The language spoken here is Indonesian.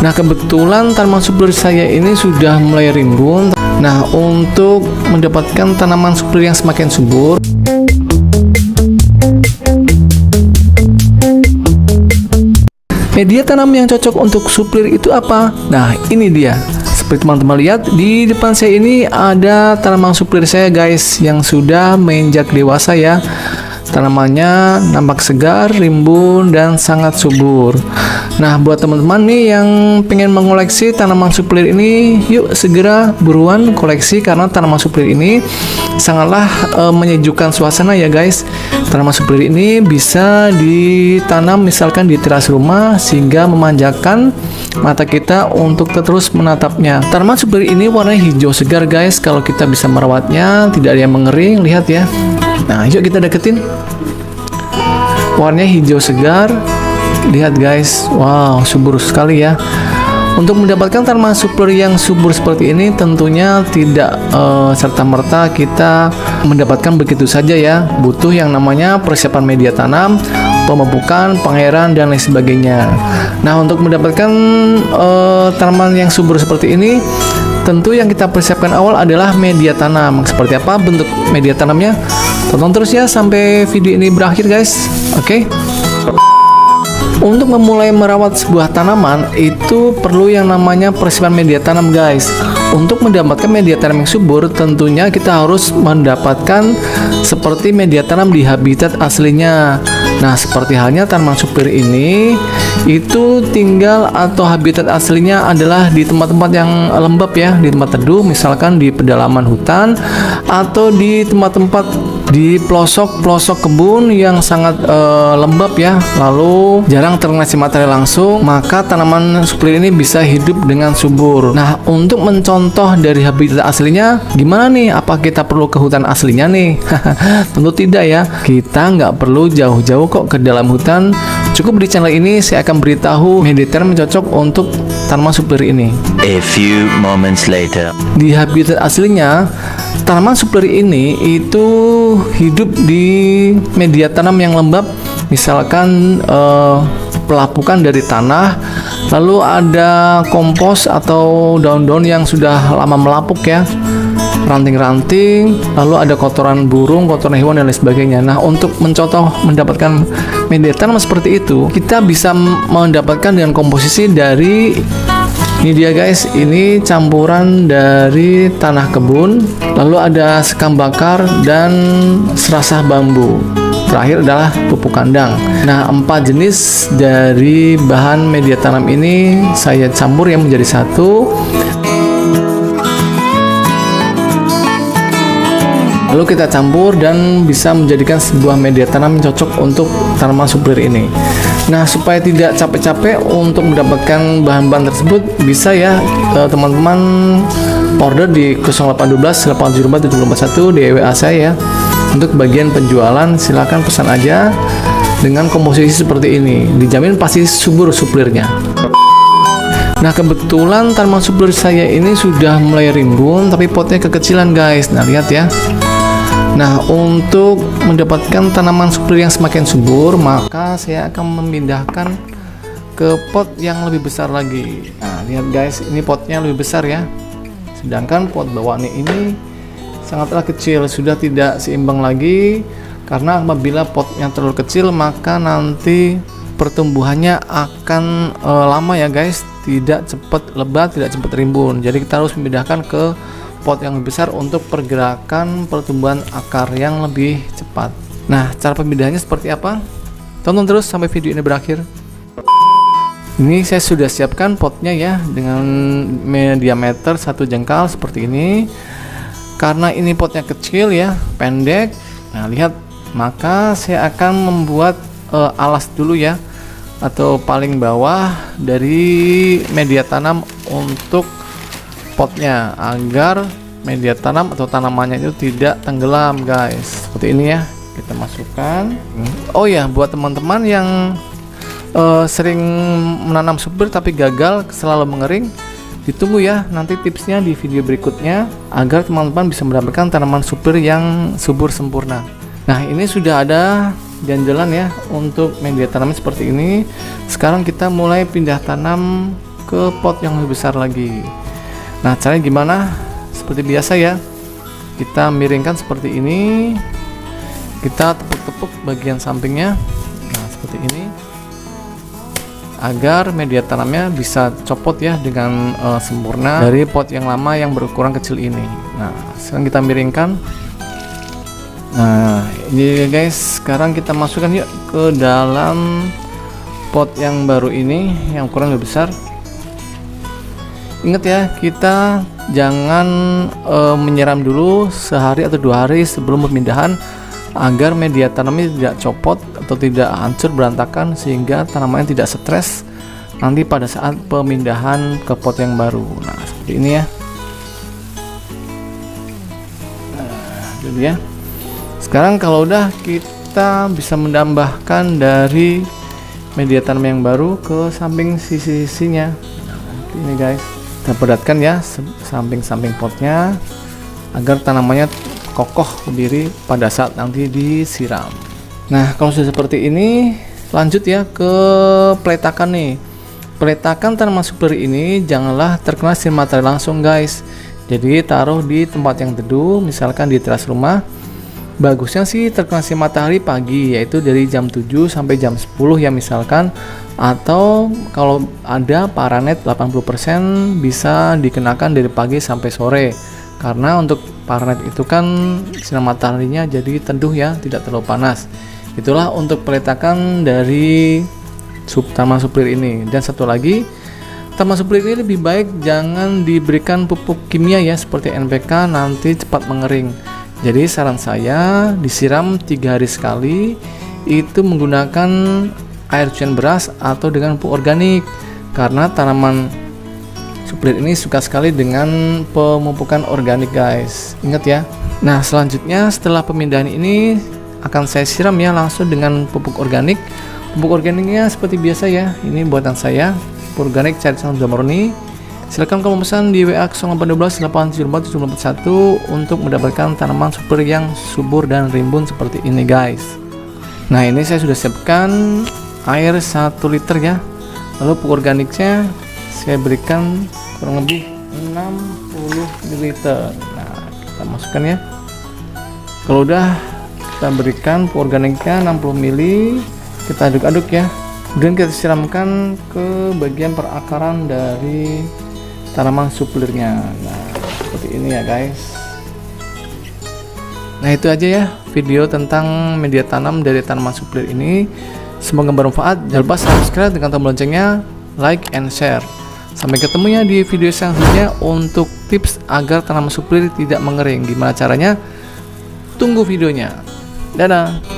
Nah, kebetulan tanaman subur saya ini sudah mulai rimbun. Nah, untuk mendapatkan tanaman subur yang semakin subur, media tanam yang cocok untuk suplir itu apa? Nah, ini dia. Seperti teman-teman lihat, di depan saya ini ada tanaman suplir saya guys, yang sudah menginjak dewasa ya. Tanamannya nampak segar, rimbun, dan sangat subur. Nah, buat teman-teman nih yang pengen mengoleksi tanaman suplir ini, yuk segera buruan koleksi, karena tanaman suplir ini sangatlah menyejukkan suasana ya guys. Tanaman suplir ini bisa ditanam misalkan di teras rumah, sehingga memanjakan mata kita untuk terus menatapnya. Tanaman suplir ini warnanya hijau segar guys. Kalau kita bisa merawatnya, tidak ada yang mengering, lihat ya. Nah, yuk kita deketin. Warnanya hijau segar, lihat guys. Wow, subur sekali ya. Untuk mendapatkan tanaman suplir yang subur seperti ini, tentunya tidak serta-merta kita mendapatkan begitu saja ya. Butuh yang namanya persiapan media tanam, pemupukan, pengairan, dan lain sebagainya. Nah, untuk mendapatkan tanaman yang subur seperti ini, tentu yang kita persiapkan awal adalah media tanam. Seperti apa bentuk media tanamnya? Tonton terus ya sampai video ini berakhir guys. Oke. Untuk memulai merawat sebuah tanaman itu perlu yang namanya persiapan media tanam guys. Untuk mendapatkan media tanam yang subur, tentunya kita harus mendapatkan seperti media tanam di habitat aslinya. Nah, seperti halnya tanaman suplir ini, itu tinggal atau habitat aslinya adalah di tempat-tempat yang lembab ya, di tempat teduh, misalkan di pedalaman hutan atau di tempat-tempat di pelosok-pelosok kebun yang sangat lembab ya, lalu jarang terkena matahari langsung, maka tanaman suplir ini bisa hidup dengan subur. Nah, untuk mencontoh dari habitat aslinya, gimana nih? Apa kita perlu ke hutan aslinya nih? Tentu tidak ya. Kita nggak perlu jauh-jauh kok ke dalam hutan. Cukup di channel ini saya akan beritahu media tanam yang cocok untuk tanaman suplir ini. A few moments later. Di habitat aslinya, tanaman suplir ini itu hidup di media tanam yang lembab, misalkan pelapukan dari tanah, lalu ada kompos atau daun-daun yang sudah lama melapuk ya, ranting-ranting, lalu ada kotoran burung, kotoran hewan, dan lain sebagainya. Nah, untuk mencontoh mendapatkan media tanam seperti itu, kita bisa mendapatkan dengan komposisi dari ini dia guys, ini campuran dari tanah kebun, lalu ada sekam bakar dan serasah bambu. Terakhir adalah pupuk kandang. Nah, 4 jenis dari bahan media tanam ini saya campur yang menjadi satu. Lalu kita campur dan bisa menjadikan sebuah media tanam yang cocok untuk tanaman suplir ini. Nah, supaya tidak capek-capek untuk mendapatkan bahan-bahan tersebut, bisa ya teman-teman order di 0812 874 7041 di WA saya ya. Untuk bagian penjualan silakan pesan aja dengan komposisi seperti ini. Dijamin pasti subur suplirnya. Nah, kebetulan tanaman suplir saya ini sudah mulai rimbun, tapi potnya kekecilan guys. Nah, lihat ya. Nah, untuk mendapatkan tanaman suplir yang semakin subur, maka saya akan memindahkan ke pot yang lebih besar lagi. Nah, lihat guys, ini potnya lebih besar ya. Sedangkan pot bawaan ini sangatlah kecil, sudah tidak seimbang lagi, karena apabila potnya terlalu kecil, maka nanti pertumbuhannya akan lama ya guys, tidak cepat lebat, tidak cepat rimbun. Jadi kita harus memindahkan ke pot yang lebih besar untuk pergerakan pertumbuhan akar yang lebih cepat. Nah, cara pemindahannya seperti apa? Tonton terus sampai video ini berakhir. Ini saya sudah siapkan potnya ya, dengan diameter 1 jengkal seperti ini. Karena ini potnya kecil ya, pendek. Nah, lihat, maka saya akan membuat alas dulu ya, atau paling bawah dari media tanam untuk potnya, agar media tanam atau tanamannya itu tidak tenggelam guys. Seperti ini ya, kita masukkan. Oh ya, buat teman-teman yang sering menanam suplir tapi gagal, selalu mengering, ditunggu ya nanti tipsnya di video berikutnya, agar teman-teman bisa mendapatkan tanaman suplir yang subur sempurna. Nah, ini sudah ada ganjalan ya untuk media tanamnya seperti ini. Sekarang kita mulai pindah tanam ke pot yang lebih besar lagi. Nah, caranya gimana? Seperti biasa ya, kita miringkan seperti ini, kita tepuk-tepuk bagian sampingnya, nah seperti ini, agar media tanamnya bisa copot ya dengan sempurna dari pot yang lama yang berukuran kecil ini. Nah, sekarang kita miringkan. Nah, ini guys, sekarang kita masukkan yuk ke dalam pot yang baru ini yang ukuran lebih besar. Ingat ya, kita jangan menyiram dulu sehari atau 2 hari sebelum pemindahan agar media tanamnya tidak copot atau tidak hancur berantakan, sehingga tanamannya tidak stres nanti pada saat pemindahan ke pot yang baru. Nah, seperti ini ya. Nah, jadi ya. Sekarang kalau udah, kita bisa menambahkan dari media tanam yang baru ke samping sisi-sisinya. Nah, ini guys, kita padatkan ya samping-samping potnya agar tanamannya kokoh berdiri pada saat nanti disiram. Nah, kalau sudah seperti ini, lanjut ya ke peletakan nih. Peletakan tanaman sublir ini janganlah terkena sinar matahari langsung guys. Jadi taruh di tempat yang teduh, misalkan di teras rumah. Bagusnya sih terkena sinar matahari pagi, yaitu dari jam 7 sampai jam 10 ya misalkan. Atau kalau ada paranet 80% bisa dikenakan dari pagi sampai sore. Karena untuk paranet itu kan sinar mataharinya jadi teduh ya, tidak terlalu panas. Itulah untuk peletakan dari tanaman sublir ini. Dan satu lagi, tanaman sublir ini lebih baik jangan diberikan pupuk kimia ya, seperti NPK, nanti cepat mengering. Jadi saran saya disiram 3 hari sekali, itu menggunakan air cucian beras atau dengan pupuk organik, karena tanaman sublir ini suka sekali dengan pemupukan organik guys, ingat ya. Nah, selanjutnya setelah pemindahan ini akan saya siram ya langsung dengan pupuk organik. Pupuk organiknya seperti biasa ya, ini buatan saya, pupuk organik Cairsan Murni. Silakan kamu pesan di WA 0812 874 741 untuk mendapatkan tanaman sublir yang subur dan rimbun seperti ini guys. Nah, ini saya sudah siapkan air 1 liter ya. Lalu pupuk organiknya saya berikan kurang lebih 60 ml. Nah, kita masukkan ya. Kalau udah, kita berikan pupuk organiknya 60 ml, kita aduk-aduk ya. Kemudian kita siramkan ke bagian perakaran dari tanaman suplirnya. Nah, seperti ini ya guys. Nah, itu aja ya video tentang media tanam dari tanaman suplir ini. Semoga bermanfaat. Jangan lupa subscribe dengan tombol loncengnya, like and share. Sampai ketemu ya di video selanjutnya untuk tips agar tanaman suplir tidak mengering. Gimana caranya? Tunggu videonya. Dadah.